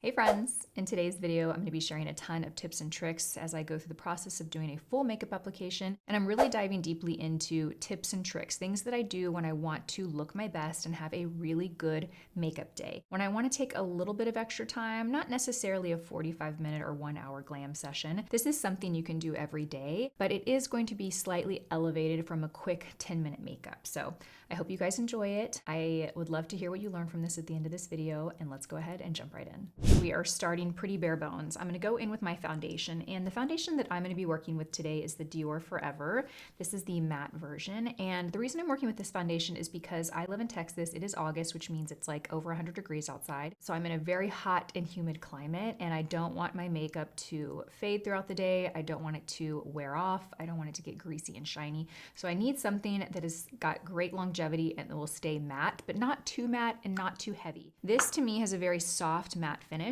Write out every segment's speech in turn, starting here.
Hey friends! In today's video, I'm going to be sharing a ton of tips and tricks as I go through the process of doing a full makeup application, and I'm really diving deeply into tips and tricks, things that I do when I want to look my best and have a really good makeup day. When I want to take a little bit of extra time, not necessarily a 45-minute or 1-hour glam session. This is something you can do every day, but it is going to be slightly elevated from a quick 10-minute makeup. So I hope you guys enjoy it. I would love to hear what you learn from this at the end of this video, and let's go ahead and jump right in. We are starting pretty bare bones. I'm going to go in with my foundation, and the foundation that I'm going to be working with today is the Dior Forever. This is the matte version, and the reason I'm working with this foundation is because I live in Texas. It is August, which means it's like over 100 degrees outside. So I'm in a very hot and humid climate, and I don't want my makeup to fade throughout the day. I don't want it to wear off. I don't want it to get greasy and shiny. So I need something that has got great longevity and that will stay matte, but not too matte and not too heavy. This to me has a very soft matte finish.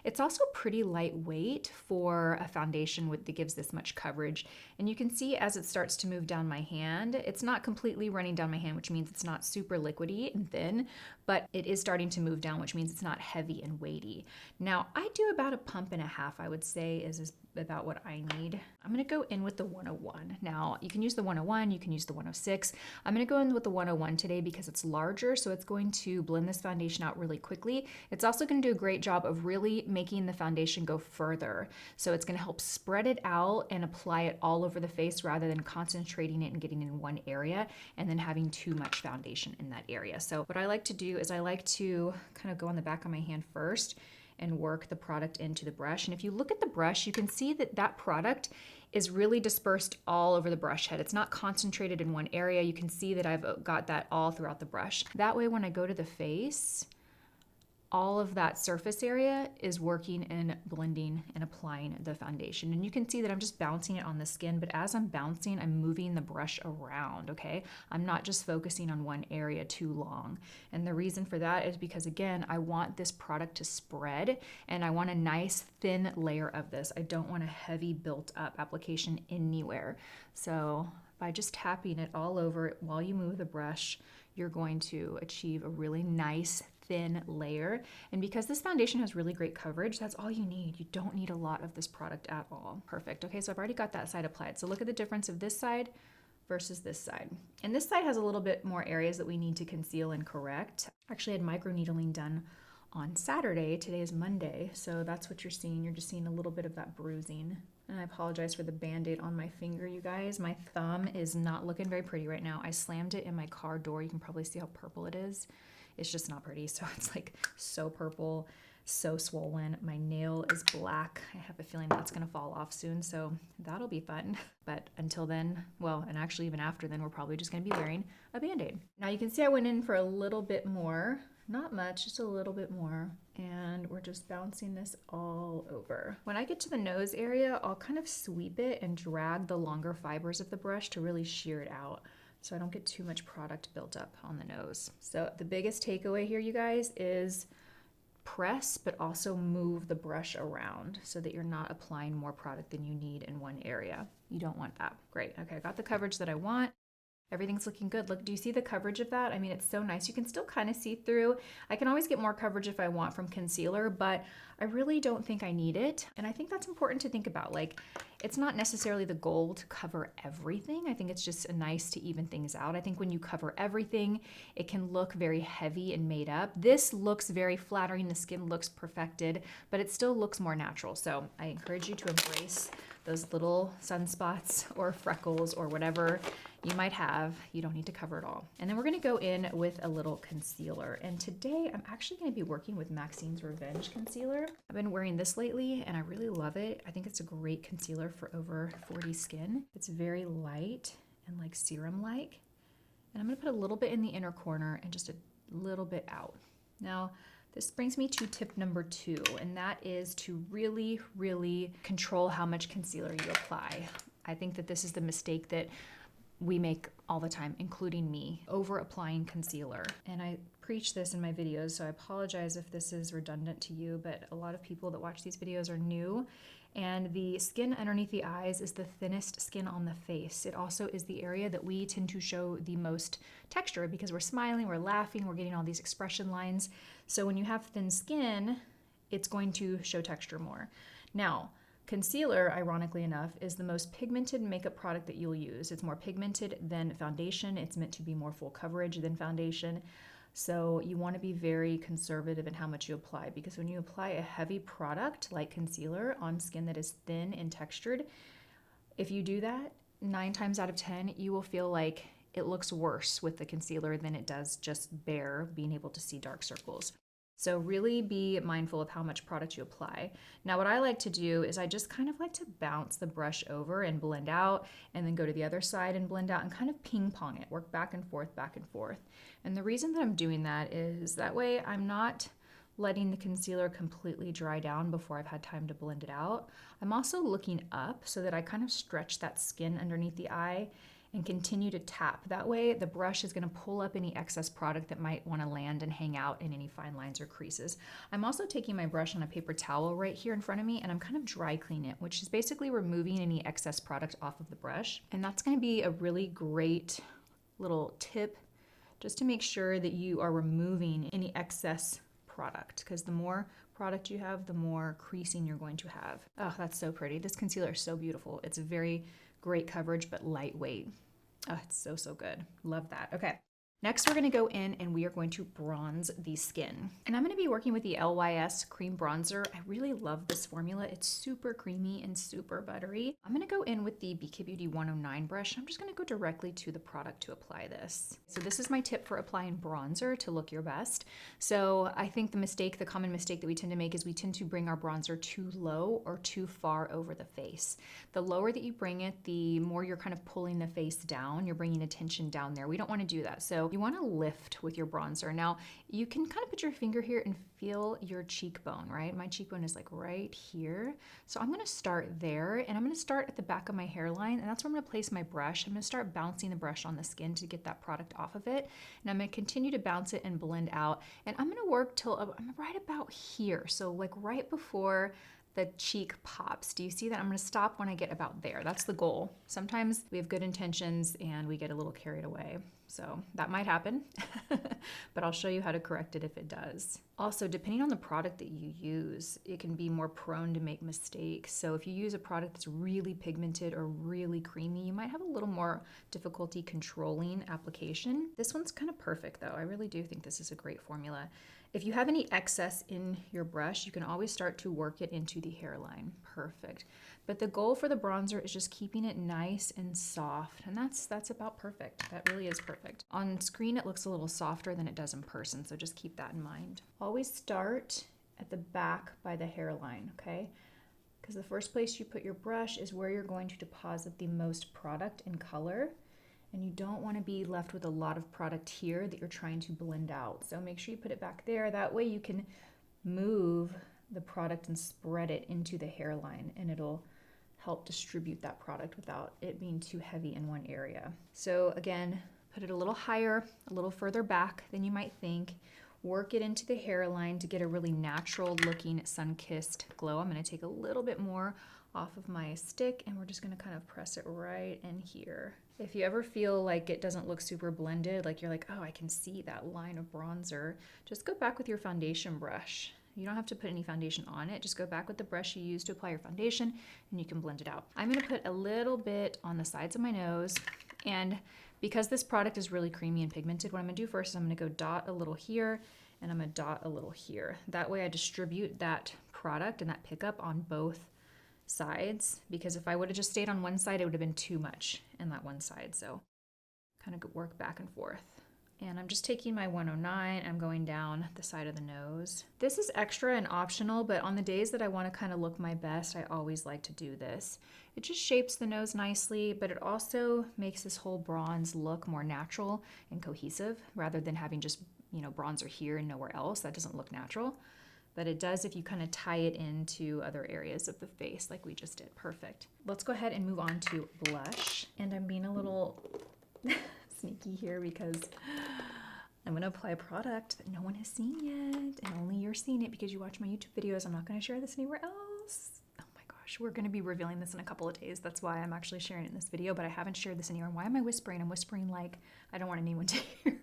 It's also pretty lightweight for a foundation that gives this much coverage. And you can see as it starts to move down my hand, it's not completely running down my hand, which means it's not super liquidy and thin, but it is starting to move down, which means it's not heavy and weighty. Now, I do about a pump and a half, I would say, is about what I need. I'm gonna go in with the 101. Now, you can use the 101, you can use the 106. I'm gonna go in with the 101 today because it's larger, so it's going to blend this foundation out really quickly. It's also gonna do a great job of really making the foundation go further. So it's gonna help spread it out and apply it all over the face rather than concentrating it and getting in one area and then having too much foundation in that area. So what I like to do is I like to kind of go on the back of my hand first and work the product into the brush. And if you look at the brush, you can see that that product is really dispersed all over the brush head. It's not concentrated in one area. You can see that I've got that all throughout the brush. That way, when I go to the face, all of that surface area is working and blending and applying the foundation. And you can see that I'm just bouncing it on the skin, but as I'm bouncing, I'm moving the brush around, okay? I'm not just focusing on one area too long. And the reason for that is because, again, I want this product to spread and I want a nice thin layer of this. I don't want a heavy built up application anywhere. So by just tapping it all over it while you move the brush, you're going to achieve a really nice thin layer. And because this foundation has really great coverage, that's all you need. You don't need a lot of this product at all. Perfect. Okay, so I've already got that side applied. So look at the difference of this side versus this side. And this side has a little bit more areas that we need to conceal and correct. Actually, I had micro needling done on Saturday. Today is Monday, so that's what you're seeing. You're just seeing a little bit of that bruising. And I apologize for the Band-Aid on my finger, you guys. My thumb is not looking very pretty right now. I slammed it in my car door. You can probably see how purple it is. It's just not pretty. So it's like so purple, so swollen. My nail is black. I have a feeling that's gonna fall off soon, so that'll be fun. But until then, well, and actually even after then, we're probably just gonna be wearing a Band-Aid. Now you can see I went in for a little bit more. Not much, just a little bit more. And we're just bouncing this all over. When I get to the nose area, I'll kind of sweep it and drag the longer fibers of the brush to really shear it out so I don't get too much product built up on the nose. So the biggest takeaway here, you guys, is press, but also move the brush around so that you're not applying more product than you need in one area. You don't want that. Great, okay, I got the coverage that I want. Everything's looking good. Look, do you see the coverage of that? I mean, it's so nice. You can still kind of see through. I can always get more coverage if I want from concealer, but I really don't think I need it. And I think that's important to think about. Like, it's not necessarily the goal to cover everything. I think it's just nice to even things out. I think when you cover everything, it can look very heavy and made up. This looks very flattering. The skin looks perfected, but it still looks more natural. So I encourage you to embrace those little sunspots or freckles or whatever you might have. You don't need to cover it all. And then we're gonna go in with a little concealer. And today I'm actually gonna be working with Maxine's Revenge concealer. I've been wearing this lately and I really love it. I think it's a great concealer for over 40 skin. It's very light and like serum-like. And I'm gonna put a little bit in the inner corner and just a little bit out. Now, this brings me to tip number 2, and that is to really, really control how much concealer you apply. I think that this is the mistake that we make all the time, including me, over applying concealer. And I preach this in my videos, so I apologize if this is redundant to you, but a lot of people that watch these videos are new. And the skin underneath the eyes is the thinnest skin on the face. It also is the area that we tend to show the most texture because we're smiling, we're laughing, we're getting all these expression lines. So when you have thin skin, it's going to show texture more. Now, concealer, ironically enough, is the most pigmented makeup product that you'll use. It's more pigmented than foundation. It's meant to be more full coverage than foundation. So you want to be very conservative in how much you apply, because when you apply a heavy product like concealer on skin that is thin and textured, if you do that, 9 times out of 10, you will feel like it looks worse with the concealer than it does just bare being able to see dark circles. So really be mindful of how much product you apply. Now what I like to do is I just kind of like to bounce the brush over and blend out, and then go to the other side and blend out and kind of ping pong it, work back and forth, back and forth. And the reason that I'm doing that is that way I'm not letting the concealer completely dry down before I've had time to blend it out. I'm also looking up so that I kind of stretch that skin underneath the eye and continue to tap. That way the brush is gonna pull up any excess product that might wanna land and hang out in any fine lines or creases. I'm also taking my brush on a paper towel right here in front of me, and I'm kind of dry cleaning it, which is basically removing any excess product off of the brush. And that's gonna be a really great little tip just to make sure that you are removing any excess product, because the more product you have, the more creasing you're going to have. Oh, that's so pretty. This concealer is so beautiful. It's a very great coverage, but lightweight. Oh, it's so, so good. Love that. Okay. Next, we're gonna go in and we are going to bronze the skin. And I'm gonna be working with the LYS Cream Bronzer. I really love this formula. It's super creamy and super buttery. I'm gonna go in with the BK Beauty 109 brush. I'm just gonna go directly to the product to apply this. So this is my tip for applying bronzer to look your best. So I think the common mistake that we tend to make is we tend to bring our bronzer too low or too far over the face. The lower that you bring it, the more you're kind of pulling the face down. You're bringing attention down there. We don't wanna do that. So you want to lift with your bronzer. Now, you can kind of put your finger here and feel your cheekbone, right? My cheekbone is like right here. So I'm going to start there, and I'm going to start at the back of my hairline, and that's where I'm going to place my brush. I'm going to start bouncing the brush on the skin to get that product off of it. And I'm going to continue to bounce it and blend out. And I'm going to work till I'm right about here. So like right before the cheek pops. Do you see that? I'm gonna stop when I get about there. That's the goal. Sometimes we have good intentions and we get a little carried away. So that might happen, but I'll show you how to correct it if it does. Also, depending on the product that you use, it can be more prone to make mistakes. So if you use a product that's really pigmented or really creamy, you might have a little more difficulty controlling application. This one's kind of perfect though. I really do think this is a great formula. If you have any excess in your brush, you can always start to work it into the hairline. Perfect. But the goal for the bronzer is just keeping it nice and soft, and that's about perfect. That really is perfect. On screen, it looks a little softer than it does in person, so just keep that in mind. Always start at the back by the hairline, okay? Because the first place you put your brush is where you're going to deposit the most product and color. And you don't want to be left with a lot of product here that you're trying to blend out. So make sure you put it back there. That way you can move the product and spread it into the hairline, and it'll help distribute that product without it being too heavy in one area. So again, put it a little higher, a little further back than you might think. Work it into the hairline to get a really natural looking sun-kissed glow. I'm going to take a little bit more off of my stick, and we're just going to kind of press it right in here. If you ever feel like it doesn't look super blended, like you're like, oh, I can see that line of bronzer, just go back with your foundation brush. You don't have to put any foundation on it. Just go back with the brush you used to apply your foundation, and you can blend it out. I'm gonna put a little bit on the sides of my nose, and because this product is really creamy and pigmented, what I'm gonna do first is I'm gonna go dot a little here, and I'm gonna dot a little here. That way I distribute that product and that pickup on both sides, because if I would have just stayed on one side, it would have been too much in that one side. So kind of work back and forth. And I'm just taking my 109, I'm going down the side of the nose. This is extra and optional, but on the days that I want to kind of look my best, I always like to do this. It just shapes the nose nicely, but it also makes this whole bronze look more natural and cohesive rather than having just, you know, bronzer here and nowhere else. That doesn't look natural. But it does if you kind of tie it into other areas of the face like we just did. Perfect. Let's go ahead and move on to blush. And I'm being a little sneaky here because I'm gonna apply a product that no one has seen yet, and only you're seeing it because you watch my YouTube videos. I'm not gonna share this anywhere else. Oh my gosh, we're gonna be revealing this in a couple of days. That's why I'm actually sharing it in this video, but I haven't shared this anywhere. Why am I whispering? I'm whispering like I don't want anyone to hear.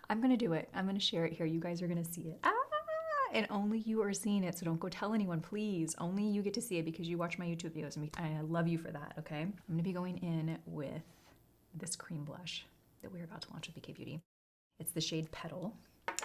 I'm gonna do it. I'm gonna share it here. You guys are gonna see it. And only you are seeing it, so don't go tell anyone, please. Only you get to see it because you watch my YouTube videos, and I love you for that, okay? I'm gonna be going in with this cream blush that we're about to launch with BK Beauty. It's the shade Petal.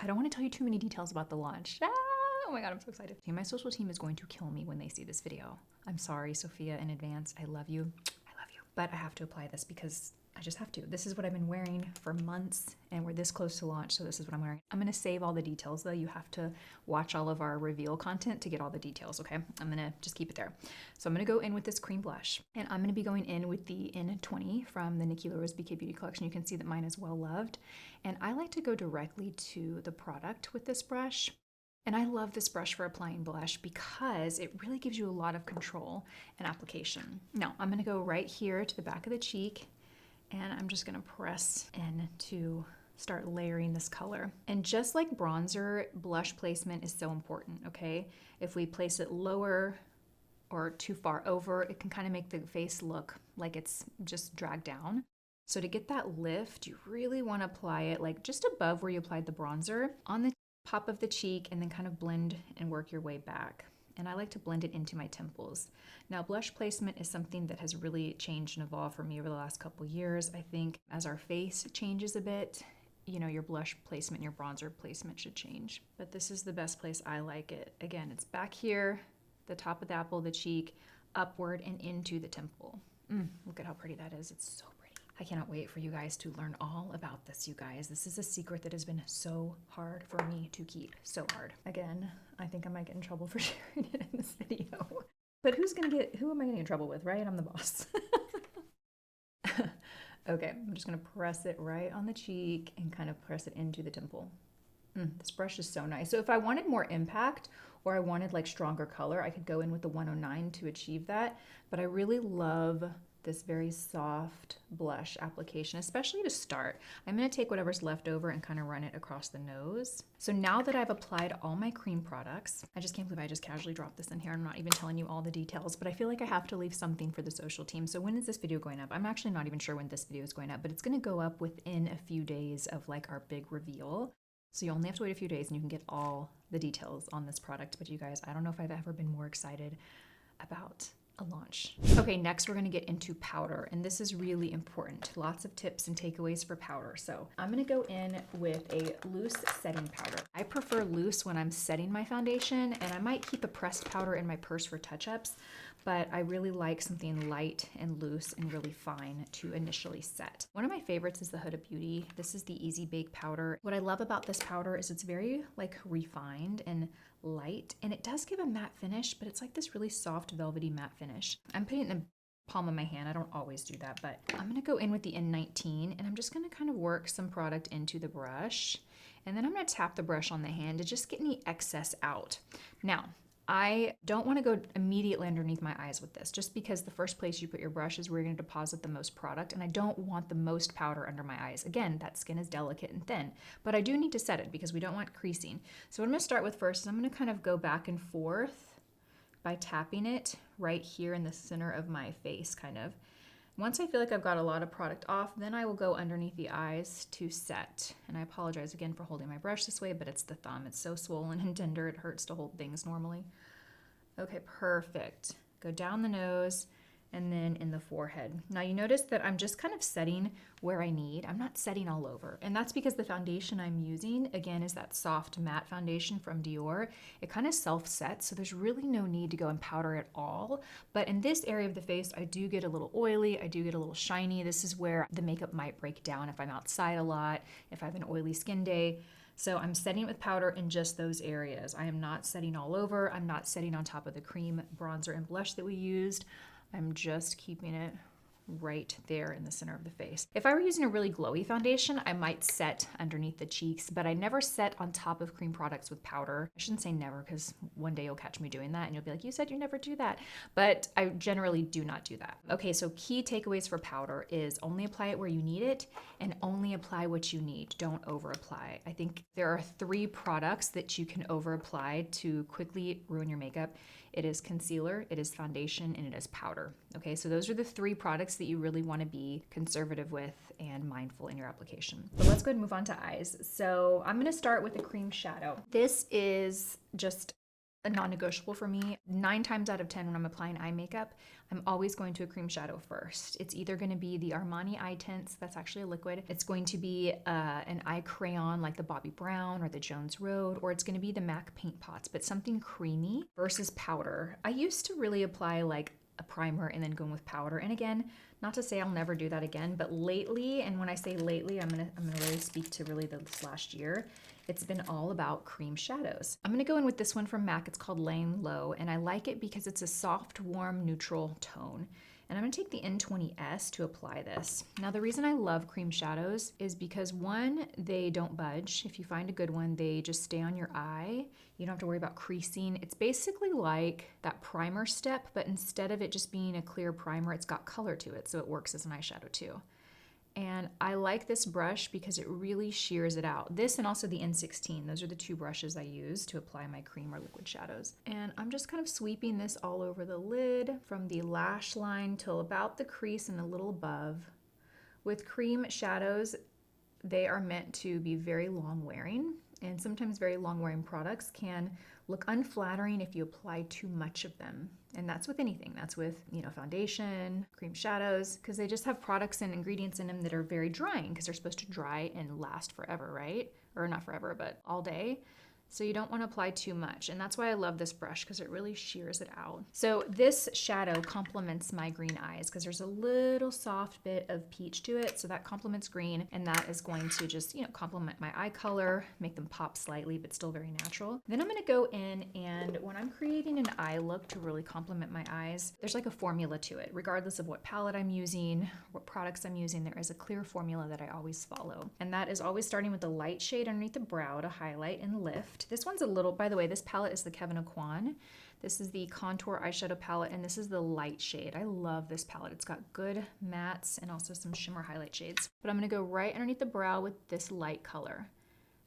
I don't want to tell you too many details about the launch. Oh my God, I'm so excited. My social team is going to kill me when they see this video. I'm sorry, Sophia, in advance. I love you. I love you. But I have to apply this because I just have to. This is what I've been wearing for months, and we're this close to launch, so this is what I'm wearing. I'm gonna save all the details though. You have to watch all of our reveal content to get all the details, okay? I'm gonna just keep it there. So I'm gonna go in with this cream blush, and I'm gonna be going in with the N20 from the Nikki Rose BK Beauty collection. You can see that mine is well loved. And I like to go directly to the product with this brush. And I love this brush for applying blush because it really gives you a lot of control and application. Now, I'm gonna go right here to the back of the cheek, and I'm just gonna press in to start layering this color. And just like bronzer, blush placement is so important, okay? If we place it lower or too far over, it can kind of make the face look like it's just dragged down. So to get that lift, you really wanna apply it like just above where you applied the bronzer on the top of the cheek, and then kind of blend and work your way back. And I like to blend it into my temples. Now, blush placement is something that has really changed and evolved for me over the last couple years. I think as our face changes a bit, you know, your blush placement, your bronzer placement should change. But this is the best place I like it. Again, it's back here, the top of the apple of the cheek, upward and into the temple. Look at how pretty that is. It's so pretty. I cannot wait for you guys to learn all about this, you guys. This is a secret that has been so hard for me to keep, so hard. Again, I think I might get in trouble for sharing it in this video. But who am I getting in trouble with, right? I'm the boss. Okay, I'm just gonna press it right on the cheek and kind of press it into the temple. This brush is so nice. So if I wanted more impact or I wanted like stronger color, I could go in with the 109 to achieve that. But I really love this very soft blush application, especially to start. I'm gonna take whatever's left over and kind of run it across the nose. So now that I've applied all my cream products, I just can't believe I just casually dropped this in here. I'm not even telling you all the details, but I feel like I have to leave something for the social team. So when is this video going up? I'm actually not even sure when this video is going up, but it's gonna go up within a few days of like our big reveal. So you only have to wait a few days and you can get all the details on this product. But you guys, I don't know if I've ever been more excited about a launch. Okay, next we're gonna get into powder, and this is really important. Lots of tips and takeaways for powder. So I'm gonna go in with a loose setting powder. I prefer loose when I'm setting my foundation, and I might keep a pressed powder in my purse for touch-ups, but I really like something light and loose and really fine to initially set. One of my favorites is the Huda Beauty. This is the Easy Bake powder. What I love about this powder is it's very like refined and light, and it does give a matte finish, but it's like this really soft velvety matte finish. I'm putting it in the palm of my hand. I don't always do that, but I'm gonna go in with the N19, and I'm just gonna kind of work some product into the brush, and then I'm gonna tap the brush on the hand to just get any excess out. Now, I don't want to go immediately underneath my eyes with this, just because the first place you put your brush is where you're going to deposit the most product, and I don't want the most powder under my eyes. Again, that skin is delicate and thin, but I do need to set it because we don't want creasing. So what I'm going to start with first is I'm going to kind of go back and forth by tapping it right here in the center of my face, kind of. Once I feel like I've got a lot of product off, then I will go underneath the eyes to set. And I apologize again for holding my brush this way, but it's the thumb. It's so swollen and tender, it hurts to hold things normally. Okay, perfect. Go down the nose and then in the forehead. Now you notice that I'm just kind of setting where I need. I'm not setting all over. And that's because the foundation I'm using, again, is that soft matte foundation from Dior. It kind of self-sets, so there's really no need to go and powder at all. But in this area of the face, I do get a little oily, I do get a little shiny. This is where the makeup might break down if I'm outside a lot, if I have an oily skin day. So I'm setting it with powder in just those areas. I am not setting all over. I'm not setting on top of the cream, bronzer, and blush that we used. I'm just keeping it right there in the center of the face. If I were using a really glowy foundation, I might set underneath the cheeks, but I never set on top of cream products with powder. I shouldn't say never, because one day you'll catch me doing that and you'll be like, you said you never do that. But I generally do not do that. Okay, so key takeaways for powder is only apply it where you need it and only apply what you need. Don't over apply. I think there are 3 products that you can over apply to quickly ruin your makeup. It is concealer, it is foundation, and it is powder. Okay, so those are the 3 products tricks that you really want to be conservative with and mindful in your application. But let's go ahead and move on to eyes. So I'm going to start with a cream shadow. This is just a non-negotiable for me. 9 times out of 10 when I'm applying eye makeup, I'm always going to a cream shadow first. It's either going to be the Armani eye tints, that's actually a liquid. It's going to be an eye crayon like the Bobbi Brown or the Jones Road, or it's going to be the MAC paint pots, but something creamy versus powder. I used to really apply like a primer and then go in with powder. And again, not to say I'll never do that again, but lately, and when I say lately, I'm gonna really speak to really this last year, it's been all about cream shadows. I'm gonna go in with this one from MAC. It's called Laying Low, and I like it because it's a soft, warm, neutral tone. And I'm gonna take the N20S to apply this. Now, the reason I love cream shadows is because one, they don't budge. If you find a good one, they just stay on your eye. You don't have to worry about creasing. It's basically like that primer step, but instead of it just being a clear primer, it's got color to it, so it works as an eyeshadow too. And I like this brush because it really shears it out. This and also the N16, those are the 2 brushes I use to apply my cream or liquid shadows. And I'm just kind of sweeping this all over the lid from the lash line till about the crease and a little above. With cream shadows, they are meant to be very long wearing, and sometimes very long wearing products can look unflattering if you apply too much of them. And that's with anything. That's with, foundation, cream shadows, because they just have products and ingredients in them that are very drying because they're supposed to dry and last forever, right? Or not forever, but all day. So you don't want to apply too much. And that's why I love this brush, because it really shears it out. So this shadow complements my green eyes because there's a little soft bit of peach to it. So that complements green, and that is going to just, complement my eye color, make them pop slightly, but still very natural. Then I'm going to go in, and when I'm creating an eye look to really complement my eyes, there's like a formula to it. Regardless of what palette I'm using, what products I'm using, there is a clear formula that I always follow. And that is always starting with the light shade underneath the brow to highlight and lift. This one's a little, by the way, this palette is the Kevyn Aucoin. This is the contour eyeshadow palette, and this is the light shade. I love this palette. It's got good mattes and also some shimmer highlight shades. But I'm gonna go right underneath the brow with this light color.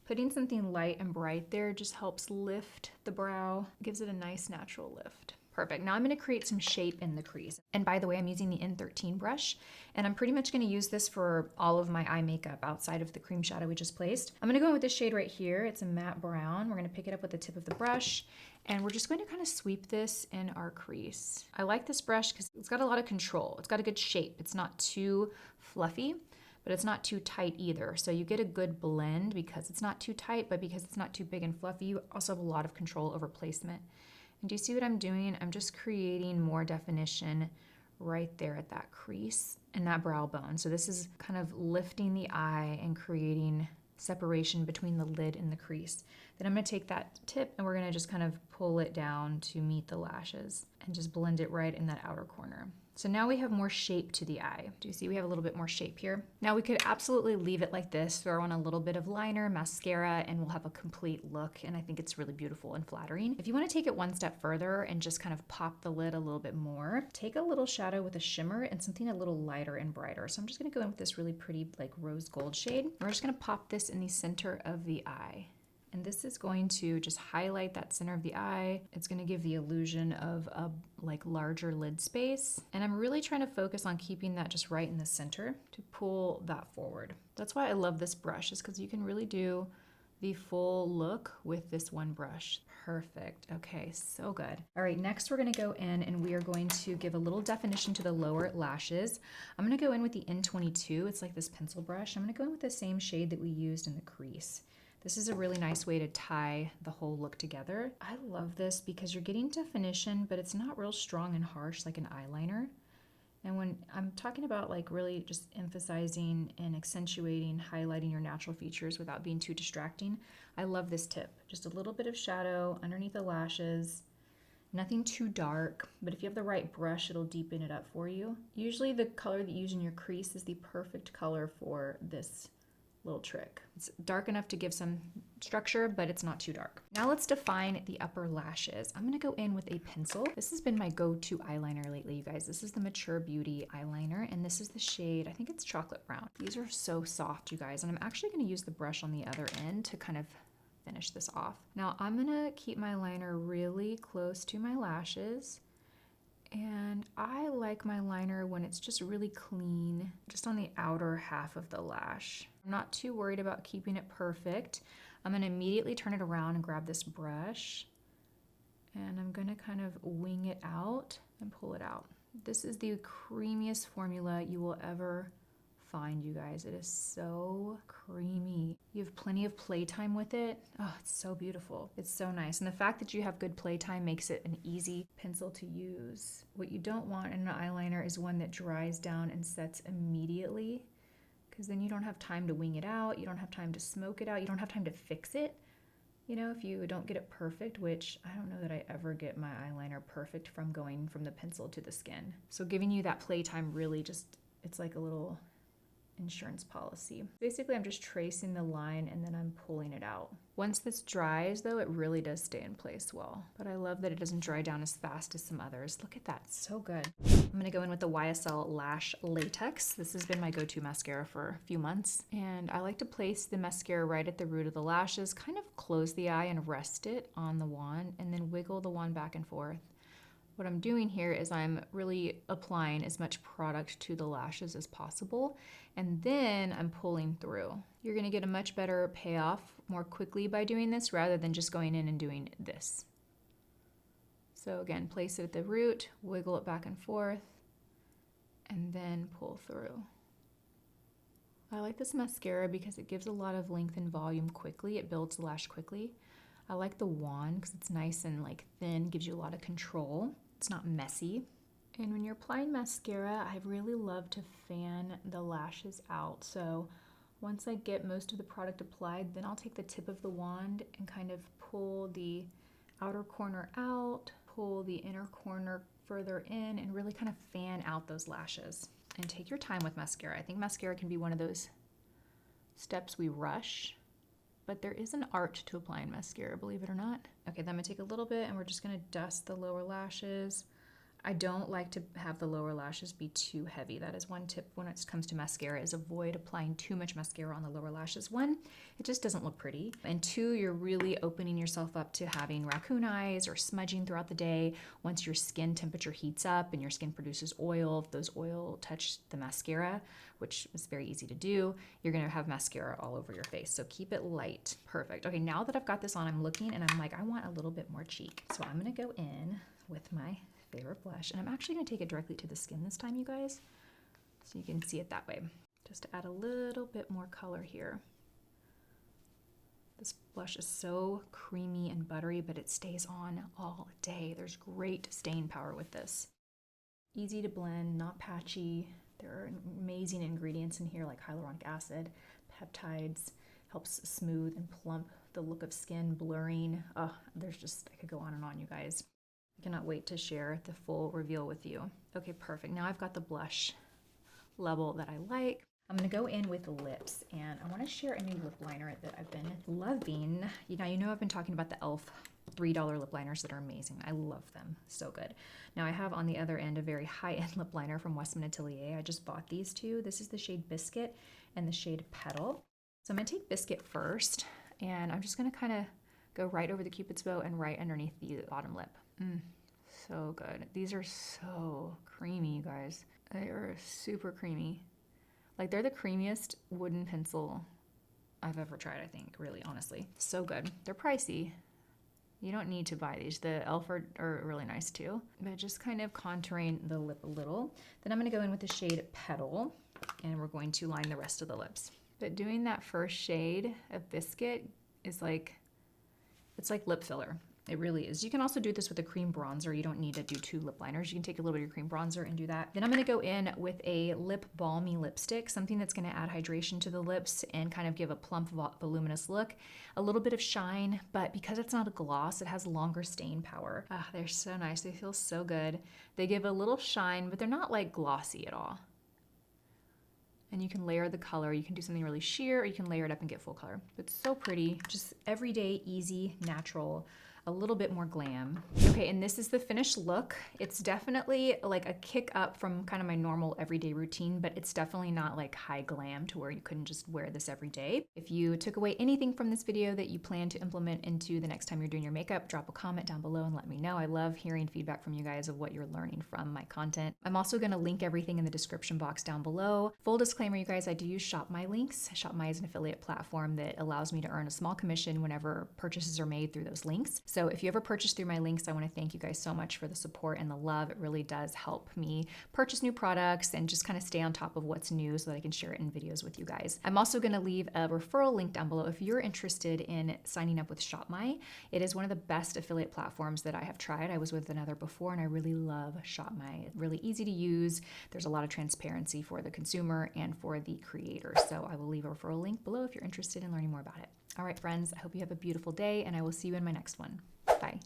Putting something light and bright there just helps lift the brow, gives it a nice natural lift. Perfect. Now I'm going to create some shape in the crease. And by the way, I'm using the N13 brush, and I'm pretty much going to use this for all of my eye makeup outside of the cream shadow we just placed. I'm going to go in with this shade right here. It's a matte brown. We're going to pick it up with the tip of the brush, and we're just going to kind of sweep this in our crease. I like this brush because it's got a lot of control. It's got a good shape. It's not too fluffy, but it's not too tight either. So you get a good blend because it's not too tight, but because it's not too big and fluffy, you also have a lot of control over placement. And do you see what I'm doing? I'm just creating more definition right there at that crease and that brow bone. So this is kind of lifting the eye and creating separation between the lid and the crease. Then I'm gonna take that tip and we're gonna just kind of pull it down to meet the lashes and just blend it right in that outer corner. So now we have more shape to the eye. Do you see we have a little bit more shape here? Now we could absolutely leave it like this, throw on a little bit of liner, mascara, and we'll have a complete look. And I think it's really beautiful and flattering. If you want to take it one step further and just kind of pop the lid a little bit more, take a little shadow with a shimmer and something a little lighter and brighter. So I'm just gonna go in with this really pretty like rose gold shade. We're just gonna pop this in the center of the eye. And this is going to just highlight that center of the eye. It's going to give the illusion of a like larger lid space. And I'm really trying to focus on keeping that just right in the center to pull that forward. That's why I love this brush, is because you can really do the full look with this one brush. Perfect. Okay, so good. All right, next we're going to go in and we are going to give a little definition to the lower lashes. I'm going to go in with the N22. It's like this pencil brush. I'm going to go in with the same shade that we used in the crease. This is a really nice way to tie the whole look together. I love this because you're getting definition, but it's not real strong and harsh like an eyeliner. And when I'm talking about like really just emphasizing and accentuating, highlighting your natural features without being too distracting, I love this tip. Just a little bit of shadow underneath the lashes, nothing too dark, but if you have the right brush, it'll deepen it up for you. Usually the color that you use in your crease is the perfect color for this little trick. It's dark enough to give some structure, but it's not too dark. Now let's define the upper lashes. I'm gonna go in with a pencil. This has been my go-to eyeliner lately, you guys. This is the Mature Beauty eyeliner, and this is the shade, I think it's chocolate brown. These are so soft, you guys, and I'm actually gonna use the brush on the other end to kind of finish this off. Now I'm gonna keep my liner really close to my lashes, And I like my liner when it's just really clean, just on the outer half of the lash. I'm not too worried about keeping it perfect. I'm gonna immediately turn it around and grab this brush, and I'm gonna kind of wing it out and pull it out. This is the creamiest formula you will ever find, you guys. It is so creamy. You have plenty of playtime with it. Oh, it's so beautiful. It's so nice. And the fact that you have good playtime makes it an easy pencil to use. What you don't want in an eyeliner is one that dries down and sets immediately, because then you don't have time to wing it out. You don't have time to smoke it out. You don't have time to fix it. You know, if you don't get it perfect, which I don't know that I ever get my eyeliner perfect from going from the pencil to the skin. So giving you that playtime really just, it's like a little insurance policy. Basically, I'm just tracing the line and then I'm pulling it out. Once this dries though, it really does stay in place well. But I love that it doesn't dry down as fast as some others. Look at that, so good. I'm gonna go in with the YSL Lash Latex. This has been my go-to mascara for a few months. And I like to place the mascara right at the root of the lashes, kind of close the eye and rest it on the wand, and then wiggle the wand back and forth. What I'm doing here is I'm really applying as much product to the lashes as possible, and then I'm pulling through. You're gonna get a much better payoff more quickly by doing this rather than just going in and doing this. So again, place it at the root, wiggle it back and forth, and then pull through. I like this mascara because it gives a lot of length and volume quickly. It builds the lash quickly. I like the wand because it's nice and like thin, gives you a lot of control. It's not messy. And when you're applying mascara, I really love to fan the lashes out. So once I get most of the product applied, then I'll take the tip of the wand and kind of pull the outer corner out, pull the inner corner further in, and really kind of fan out those lashes. And take your time with mascara. I think mascara can be one of those steps we rush, but there is an art to applying mascara, believe it or not. Okay, then I'm gonna take a little bit and we're just gonna dust the lower lashes. I don't like to have the lower lashes be too heavy. That is one tip when it comes to mascara, is avoid applying too much mascara on the lower lashes. One, it just doesn't look pretty. And two, you're really opening yourself up to having raccoon eyes or smudging throughout the day. Once your skin temperature heats up and your skin produces oil, if those oil touch the mascara, which is very easy to do, you're gonna have mascara all over your face. So keep it light. Perfect. Okay, now that I've got this on, I'm looking and I'm like, I want a little bit more cheek. So I'm gonna go in with my favorite blush, and I'm actually gonna take it directly to the skin this time, you guys, so you can see it that way, just to add a little bit more color here. This blush is so creamy and buttery, but it stays on all day. There's great staying power with this. Easy to blend, not patchy. There are amazing ingredients in here like hyaluronic acid, peptides, helps smooth and plump the look of skin, blurring. Oh, there's just, I could go on and on, you guys. I cannot wait to share the full reveal with you. Okay, perfect. Now I've got the blush level that I like. I'm gonna go in with lips, and I wanna share a new lip liner that I've been loving. You know I've been talking about the e.l.f. $3 lip liners that are amazing. I love them, so good. Now I have on the other end a very high-end lip liner from Westman Atelier. I just bought these two. This is the shade Biscuit and the shade Petal. So I'm gonna take Biscuit first, and I'm just gonna kind of go right over the Cupid's bow and right underneath the bottom lip. So good. These are so creamy, you guys. They are super creamy. Like, they're the creamiest wooden pencil I've ever tried, I think, really, honestly. So good. They're pricey. You don't need to buy these. The e.l.f. are really nice too. But just kind of contouring the lip a little. Then I'm gonna go in with the shade Petal, and we're going to line the rest of the lips. But doing that first shade of Biscuit is like, it's like lip filler. It really is. You can also do this with a cream bronzer. You don't need to do 2 lip liners. You can take a little bit of your cream bronzer and do that. Then I'm gonna go in with a lip balmy lipstick, something that's gonna add hydration to the lips and kind of give a plump, voluminous look. A little bit of shine, but because it's not a gloss, it has longer staying power. Ah, they're so nice. They feel so good. They give a little shine, but they're not like glossy at all. And you can layer the color. You can do something really sheer, or you can layer it up and get full color. But so pretty, just everyday, easy, natural a little bit more glam. Okay, and this is the finished look. It's definitely like a kick up from kind of my normal everyday routine, but it's definitely not like high glam to where you couldn't just wear this every day. If you took away anything from this video that you plan to implement into the next time you're doing your makeup, drop a comment down below and let me know. I love hearing feedback from you guys of what you're learning from my content. I'm also gonna link everything in the description box down below. Full disclaimer, you guys, I do use ShopMy links. ShopMy is an affiliate platform that allows me to earn a small commission whenever purchases are made through those links. So if you ever purchase through my links, I wanna thank you guys so much for the support and the love. It really does help me purchase new products and just kind of stay on top of what's new so that I can share it in videos with you guys. I'm also gonna leave a referral link down below if you're interested in signing up with ShopMy. It is one of the best affiliate platforms that I have tried. I was with another before and I really love ShopMy. It's really easy to use. There's a lot of transparency for the consumer and for the creator. So I will leave a referral link below if you're interested in learning more about it. All right, friends, I hope you have a beautiful day and I will see you in my next one. Bye.